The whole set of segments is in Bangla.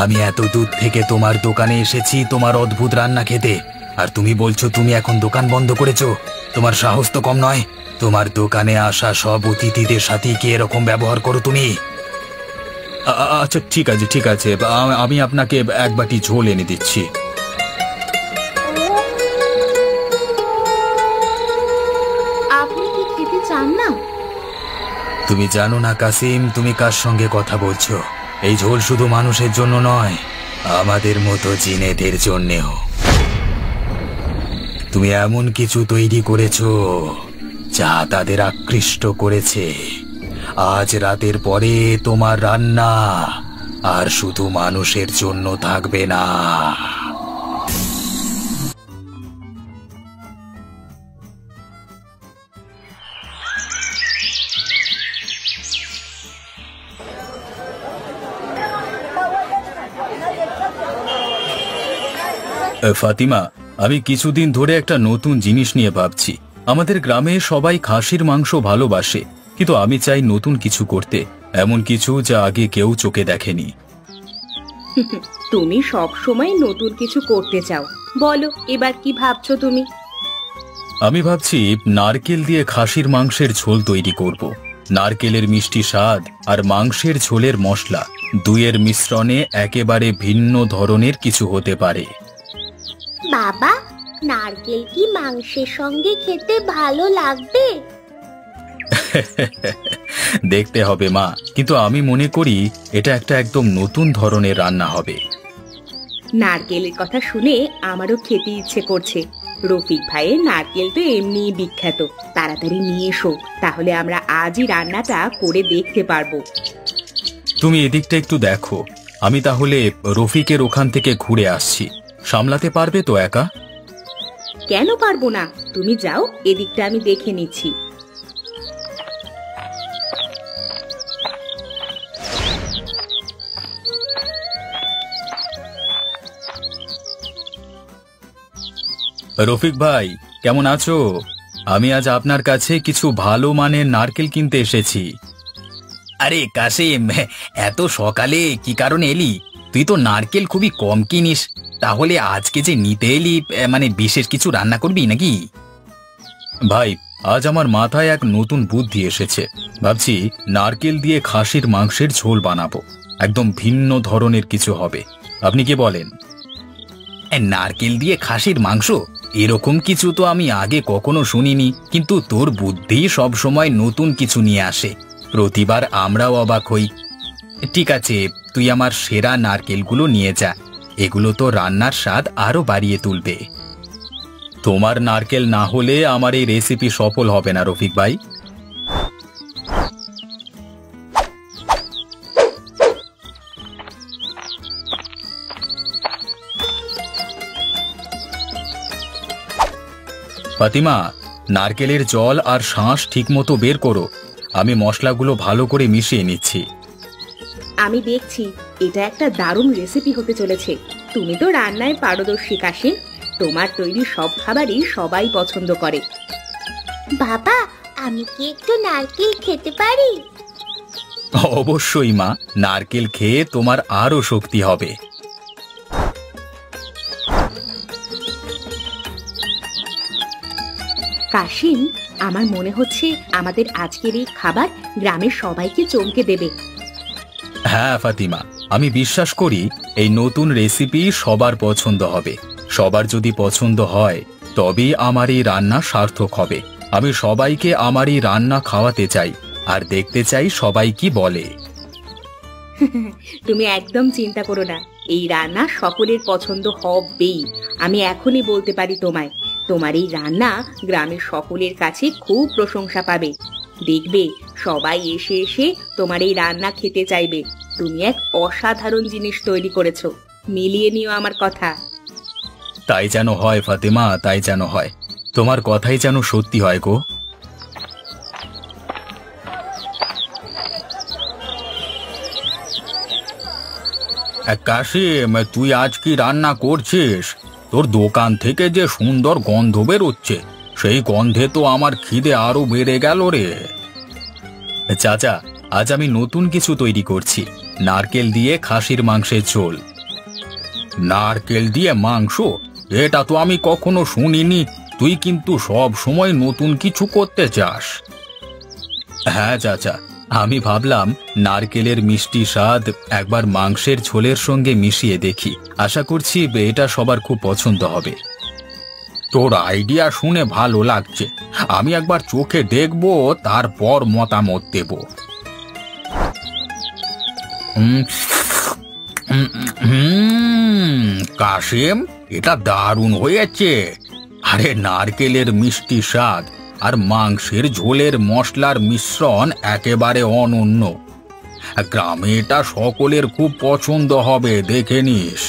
আমি এত দূর থেকে তোমার দোকানে এসেছি তোমার অদ্ভুত রান্না খেতে, আর তুমি বলছো তুমি এখন দোকান বন্ধ করেছো? তোমার সাহস তো কম নয়। তোমার দোকানে আসা সব অতিথিদের সাথে কি এরকম ব্যবহার করো তুমি? আচ্ছা ঠিক আছে ঠিক আছে, আমি আপনাকে এক বাটি ঝোল এনে দিচ্ছি। আপনি কি খেতে চান না? তুমি জানো না কাসিম, তুমি কার সঙ্গে কথা বলছো? এই ঝোল শুধু মানুষের জন্য নয়, আমাদের মতো জিনেদের জন্যেও। তুমি এমন কিছু তৈরি করেছো যা তাদের আকৃষ্ট করেছে। আজ রাতের পরে তোমার রান্না আর শুধু মানুষের জন্য থাকবে না। ফাতিমা, আমি কিছুদিন ধরে একটা নতুন জিনিস নিয়ে ভাবছি। আমাদের গ্রামে সবাই খাসির মাংস ভালোবাসে, কিন্তু আমি চাই নতুন কিছু করতে, এমন কিছু যা আগে কেউ চোখে দেখেনি। তুমি সব সময় নতুন কিছু করতে চাও, বলো এবার কি ভাবছো তুমি? আমি ভাবছি নারকেল দিয়ে খাসির মাংসের ঝোল তৈরি করব। নারকেলের মিষ্টি স্বাদ আর মাংসের ঝোলের মশলা দুইয়ের মিশ্রণে একেবারে ভিন্ন ধরনের কিছু হতে পারে। বাবা, নারকেল কি মাংসের সঙ্গে খেতে ভালো লাগবে? দেখতে হবে মা, কিন্তু আমি মনে করি এটা একটা একদম নতুন ধরনের রান্না হবে। নারকেলের কথা শুনে আমারও খেতে ইচ্ছে করছে। রফিক ভাইয়ের নারকেল তো এমনিই বিখ্যাত। তাড়াতাড়ি নিয়ে এসো, তাহলে আমরা আজই রান্নাটা করে দেখতে পারবো। তুমি এদিকটা একটু দেখো, আমি তাহলে রফিকের ওখান থেকে ঘুরে আসছি। সামলাতে পারবে তো একা? কেন পারবো না, তুমি যাও, এদিকটা আমি দেখে নিচ্ছি। রফিক ভাই, কেমন আছো? আমি আজ আপনার কাছে কিছু ভালো মানের নারকেল কিনতে এসেছি। আরে কাসিম, এত সকালে কি কারণে এলি? তুই তো নারকেল খুবই কম কিনিস, তাহলে আজকে যে নিতে এলি মানে বিশেষ কিছু রান্না করবি নাকি? ভাই, আজ আমার মাথায় এক নতুন বুদ্ধি এসেছে। ভাবছি নারকেল দিয়ে খাসির মাংসের ঝোল বানাবো। একদম ভিন্ন ধরনের কিছু হবে। আপনি কি বলেন? নারকেল দিয়ে খাসির মাংস, এরকম কিছু তো আমি আগে কখনো শুনিনি, কিন্তু তোর বুদ্ধি সব সময় নতুন কিছু নিয়ে আসে। প্রতিবার আমরাও অবাক হই। ঠিক আছে, তুই আমার সেরা নারকেলগুলো নিয়ে যা, এগুলো তো রান্নার স্বাদ আরো বাড়িয়ে তুলবে। তোমার নারকেল না হলে আমার এই রেসিপি সফল হবে না রফিক ভাই। ফাতিমা, নারকেলের জল আর শাঁস ঠিকমতো বের করো। আমি মশলাগুলো ভালো করে মিশিয়ে নিচ্ছি। আমি দেখছি, এটা একটা দারুণ রেসিপি হতে চলেছে। তুমি তো রান্নায় পারদর্শী কাসিম, তোমার তৈরি সব খাবারই সবাই পছন্দ করে। বাবা, আমি কি একটু নারকেল খেতে পারি? অবশ্যই মা, নারকেল খেয়ে তোমার আরো শক্তি হবে। কাসিম, আমার মনে হচ্ছে আমাদের আজকের এই খাবার গ্রামের সবাইকে চমকে দেবে। হ্যাঁ ফাতিমা, আমি বিশ্বাস করি এই নতুন রেসিপি সবার পছন্দ হবে। সবার যদি পছন্দ হয় তবেই আমার এই রান্না সার্থক হবে। আমি সবাইকে আমার এই রান্না খাওয়াতে চাই, আর দেখতে চাই সবাই কি বলে। তুমি একদম চিন্তা করো না, এই রান্না সকলের পছন্দ হবেই। আমি এখনই বলতে পারি তোমায়, তোমার এই রান্না গ্রামের সকলের কাছে খুব প্রশংসা পাবে। দেখবে সবাই এসে এসে তোমার এই রান্না খেতে চাইবে। তুমি এক অসাধারণ জিনিস তৈরি করেছো, মিলিয়ে নিও আমার কথা। তাই যেন হয় ফাতেমা, তাই যেন হয়। তোমার কথাই যেন সত্যি হয় গো। কাশিম, তুই আজ কি রান্না করছিস? তোর দোকান থেকে যে সুন্দর গন্ধ বেরোচ্ছে, সেই গন্ধে তো আমার খিদে আরো বেড়ে গেল রে। চাচা, আজ আমি নতুন কিছু তৈরি করছি। নারকেল দিয়ে খাসির মাংসের ঝোল। নারকেল দিয়ে মাংস? এটা তো আমি কখনো শুনিনি। তুই কিন্তু সব সময় নতুন কিছু করতে চাস। হ্যাঁ চাচা, আমি ভাবলাম নারকেলের মিষ্টি স্বাদ একবার মাংসের ঝোলের সঙ্গে মিশিয়ে দেখি। আশা করছি এটা সবার খুব পছন্দ হবে। তোর আইডিয়া শুনে ভালো লাগছে। আমি একবার চোখে দেখব, তারপর মতামত দেব। কাশেম, এটা দারুণ হয়েছে। আরে নারকেলের মিষ্টি স্বাদ আর মাংসের ঝোলের মশলার মিশ্রণ একেবারে অনন্য। গ্রামে এটা সকলের খুব পছন্দ হবে, দেখে নিস।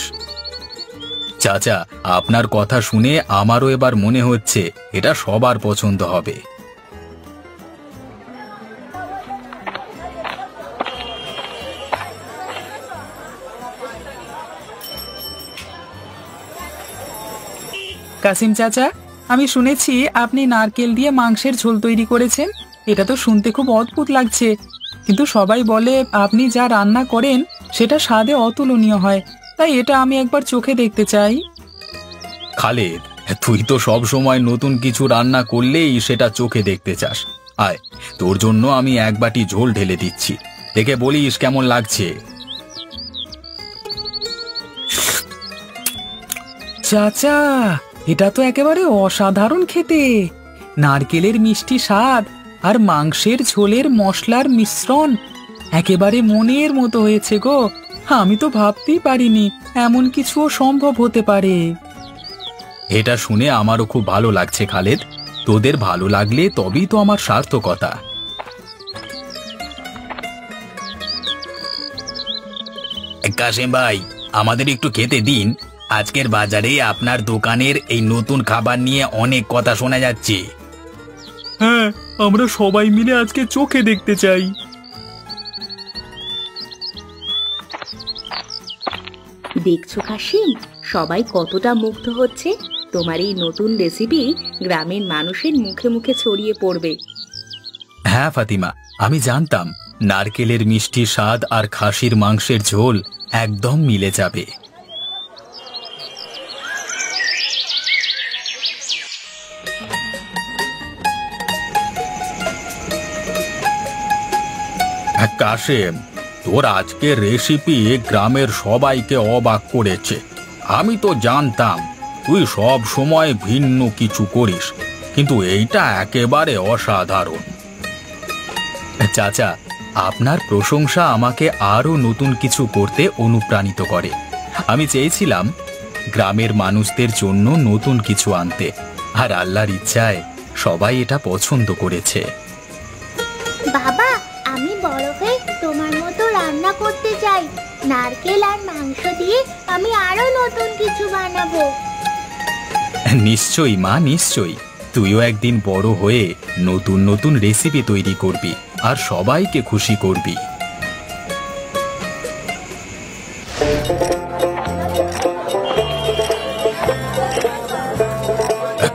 চাচা, আপনার কথা শুনে আমারও এবার মনে হচ্ছে এটা সবার পছন্দ হবে। কাসিম চাচা, আমি শুনেছি আপনি নারকেল দিয়ে মাংসের ঝোল তৈরি করেছেন। এটা তো শুনতে খুব অদ্ভুত লাগছে, কিন্তু সবাই বলে আপনি যা রান্না করেন সেটা স্বাদে অতুলনীয় হয়। তাই এটা আমি একবার চোখে দেখতে চাই। খালেদ, তুই তো সব সময় নতুন কিছু রান্না করলেই সেটা চোখে দেখতে চাস। আয়, তোর জন্য আমি এক বাটি ঝোল ঢেলে দিচ্ছি, দেখে বলিস কেমন লাগছে। চাচা, এটা তো একেবারে অসাধারণ খেতে। নারকেলের মিষ্টি স্বাদ আর মাংসের ঝোলের মশলার মিশ্রণ একেবারে মনের মতো হয়েছে গো। আমি তো ভাবতেই পারিনি এমন কিছুও সম্ভব হতে পারে। এটা শুনে আমারও খুব ভালো লাগছে খালেদ। তোদের ভালো লাগলে তবেই তো আমার সার্থকতা। কাশেম ভাই, আমাদের একটু খেতে দিন। আজকের বাজারে আপনার দোকানের এই নতুন খাবার নিয়ে অনেক কথা শোনা যাচ্ছে। হ্যাঁ, আমরা সবাই মিলে আজকে চোখে দেখতে চাই। দেখছো কাশিম, সবাই কতটা মুগ্ধ হচ্ছে। তোমার এই নতুন রেসিপি গ্রামের মানুষের মুখে মুখে ছড়িয়ে পড়বে। হ্যাঁ ফাতিমা, আমি জানতাম নারকেলের মিষ্টি স্বাদ আর খাসির মাংসের ঝোল একদম মিলে যাবে। কাশেম, তোর আজকের রেসিপি গ্রামের সবাইকে অবাক করেছে। আমি তো জানতাম তুই সব সময় ভিন্ন কিছু করিস, কিন্তু এইটা একেবারে অসাধারণ। চাচা, আপনার প্রশংসা আমাকে আরো নতুন কিছু করতে অনুপ্রাণিত করে। আমি চেয়েছিলাম গ্রামের মানুষদের জন্য নতুন কিছু আনতে, আর আল্লাহর ইচ্ছায় সবাই এটা পছন্দ করেছে। বাবা, আমি বড় হয়ে তোমার মতো রান্না করতে চাই। নারকেল আর মাংস দিয়ে আমি আরো নতুন কিছু বানাবো। নিশ্চয়ই মা, নিশ্চয়ই। তুইও একদিন বড় হয়ে নতুন নতুন রেসিপি তৈরি করবি আর সবাইকে খুশি করবি।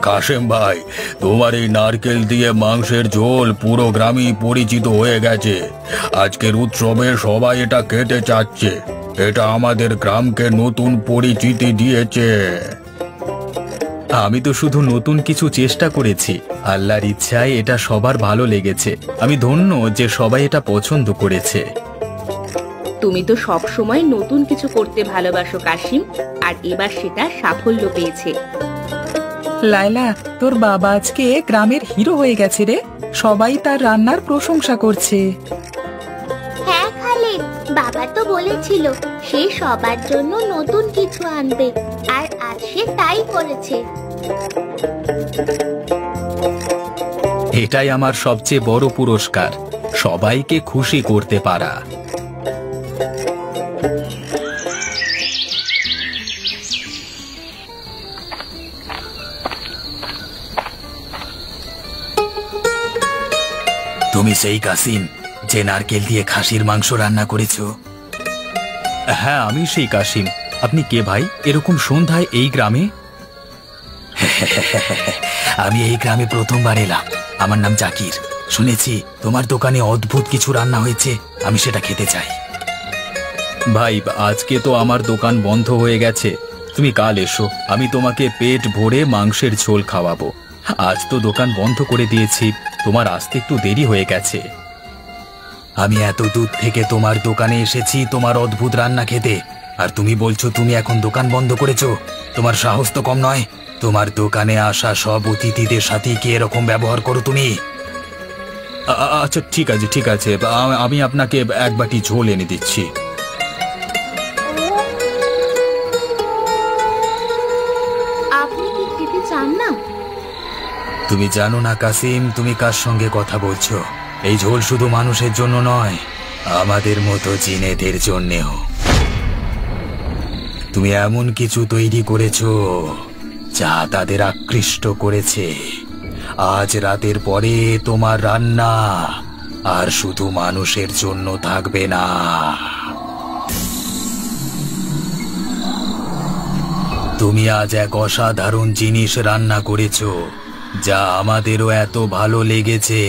কাশেম ভাই, তোমার এই নারকেল দিয়ে মাংসের ঝোল পুরো গ্রামই পরিচিত হয়ে গেছে। আজকের উৎসবে সবাই এটা খেতে চাচ্ছে। এটা আমাদের গ্রামকে নতুন পরিচিতি দিয়েছে। আমি তো শুধু নতুন কিছু চেষ্টা করেছি। আল্লাহর ইচ্ছায় এটা সবার ভালো লেগেছে। আমি ধন্য যে সবাই এটা পছন্দ করেছে। তুমি তো সব সময় নতুন কিছু করতে ভালোবাসো কাশিম, আর এবার সেটা সাফল্য পেয়েছে। লায়লা, তোর বাবা আজকে গ্রামের হিরো হয়ে গেছে রে। সবাই তার রান্নার প্রশংসা করছে। হ্যাঁ খালিদ, বাবা তো বলেছিল সে সবার জন্য নতুন কিছু আনবে, আর আজ সে তাই করেছে। এটাই আমার সবচেয়ে বড় পুরস্কার, সবাইকে খুশি করতে পারা। তুমি সেই কাসিম যে নারকেল দিয়ে খাসির মাংস রান্না করেছো? হ্যাঁ, আমি সেই কাসিম। আপনি কে ভাই, এরকম সন্ধ্যায় এই গ্রামে? আমি এই গ্রামে প্রথমবার এলাম। আমার নাম জাকির। শুনেছি তোমার দোকানে অদ্ভুত কিছু রান্না হয়েছে, আমি সেটা খেতে চাই। ভাই, আজকে তো আমার দোকান বন্ধ হয়ে গেছে, তুমি কাল এসো, আমি তোমাকে পেট ভরে মাংসের ঝোল খাওয়াবো। আজ তো দোকান বন্ধ করে দিয়েছি, তোমার আসতে একটু দেরি হয়ে গেছে। আমি এত দূর থেকে তোমার দোকানে এসেছি তোমার অদ্ভুত রান্না খেতে, আর তুমি বলছো তুমি এখন দোকান বন্ধ করেছো? তোমার সাহস তো কম নয়। তোমার দোকানে আসা সব অতিথিদের সাথে কি এরকম ব্যবহার করো তুমি? আচ্ছা ঠিক আছে ঠিক আছে, আমি আপনাকে এক বাটি ঝোল এনে দিচ্ছি। আপনি কি খেতে চান না? তুমি জানো না কাসিম, তুমি কার সঙ্গে কথা বলছো? এই ঝোল শুধু মানুষের জন্য নয়, আমাদের মতো জিনেদের জন্যেও। তুমি এমন কিছু তৈরি করেছো যা তাদের আকৃষ্ট করেছে। আজ রাতের পরে তোমার রান্না আর শুধু মানুষের জন্য থাকবে না। তুমি আজ এক অসাধারণ জিনিস রান্না করেছো, যা আমাদেরও এত ভালো লেগেছে,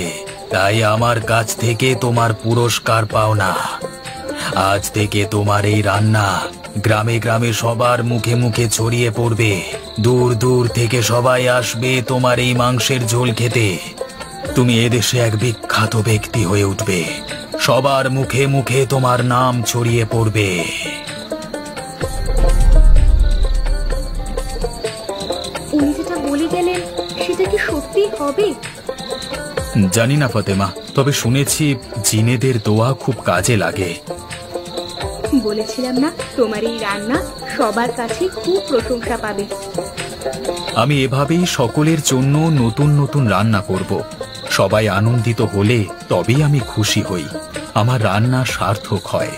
তাই আমার কাছ থেকে তোমার পুরস্কার পাও না। আজ থেকে তোমার এই রান্না গ্রামে গ্রামে সবার মুখে মুখে ছড়িয়ে পড়বে। দূর দূর থেকে সবাই আসবে তোমার এই মাংসের ঝোল খেতে। তুমি এদেশে এক বিখ্যাত ব্যক্তি হয়ে উঠবে, সবার মুখে মুখে তোমার নাম ছড়িয়ে পড়বে। উনি যেটা বলে গেলেন সেটা কি সত্যি হবে? জানি না ফাতেমা, তবে শুনেছি জিনেদের দোয়া খুব কাজে লাগে। বলেছিলাম না তোমার এই রান্না সবার কাছে খুব প্রশংসা পাবে। আমি এভাবেই সকলের জন্য নতুন নতুন রান্না করব। সবাই আনন্দিত হলে তবেই আমি খুশি হই, আমার রান্না সার্থক হয়।